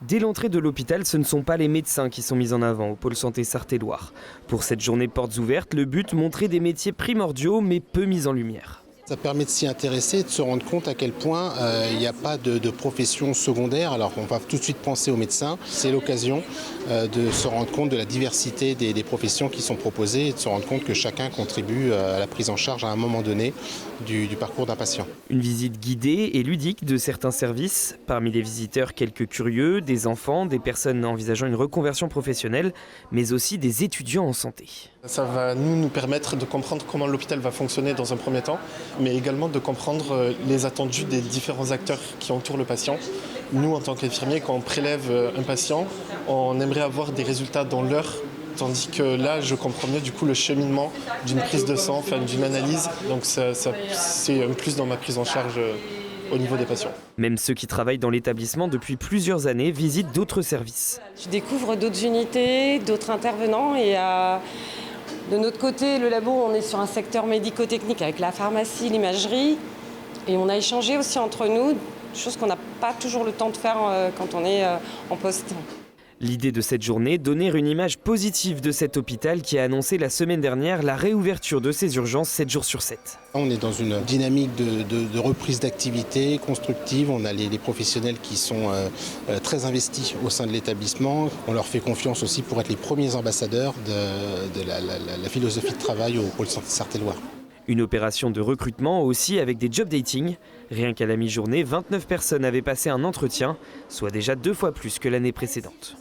Dès l'entrée de l'hôpital, ce ne sont pas les médecins qui sont mis en avant au pôle santé Sarthe-et-Loire. Pour cette journée portes ouvertes, le but, montrer des métiers primordiaux mais peu mis en lumière. Ça permet de s'y intéresser et de se rendre compte à quel point il n'y a pas de profession secondaire. Alors on va tout de suite penser aux médecins. C'est l'occasion de se rendre compte de la diversité des professions qui sont proposées et de se rendre compte que chacun contribue à la prise en charge à un moment donné du parcours d'un patient. Une visite guidée et ludique de certains services. Parmi les visiteurs, quelques curieux, des enfants, des personnes envisageant une reconversion professionnelle, mais aussi des étudiants en santé. Ça va nous permettre de comprendre comment l'hôpital va fonctionner dans un premier temps, mais également de comprendre les attendus des différents acteurs qui entourent le patient. Nous, en tant qu'infirmiers, quand on prélève un patient, on aimerait avoir des résultats dans l'heure, tandis que là, je comprends mieux du coup le cheminement d'une prise de sang, enfin, d'une analyse. Donc c'est un plus dans ma prise en charge au niveau des patients. Même ceux qui travaillent dans l'établissement depuis plusieurs années visitent d'autres services. Je découvre d'autres unités, d'autres intervenants et de notre côté, le labo, on est sur un secteur médico-technique avec la pharmacie, l'imagerie. Et on a échangé aussi entre nous, chose qu'on n'a pas toujours le temps de faire quand on est en poste. L'idée de cette journée, donner une image positive de cet hôpital qui a annoncé la semaine dernière la réouverture de ses urgences 7 jours sur 7. On est dans une dynamique de reprise d'activité constructive. On a les professionnels qui sont très investis au sein de l'établissement. On leur fait confiance aussi pour être les premiers ambassadeurs de la philosophie de travail au pôle santé Sarthe-et-Loire. Une opération de recrutement aussi avec des job dating. Rien qu'à la mi-journée, 29 personnes avaient passé un entretien, soit déjà 2 fois plus que l'année précédente.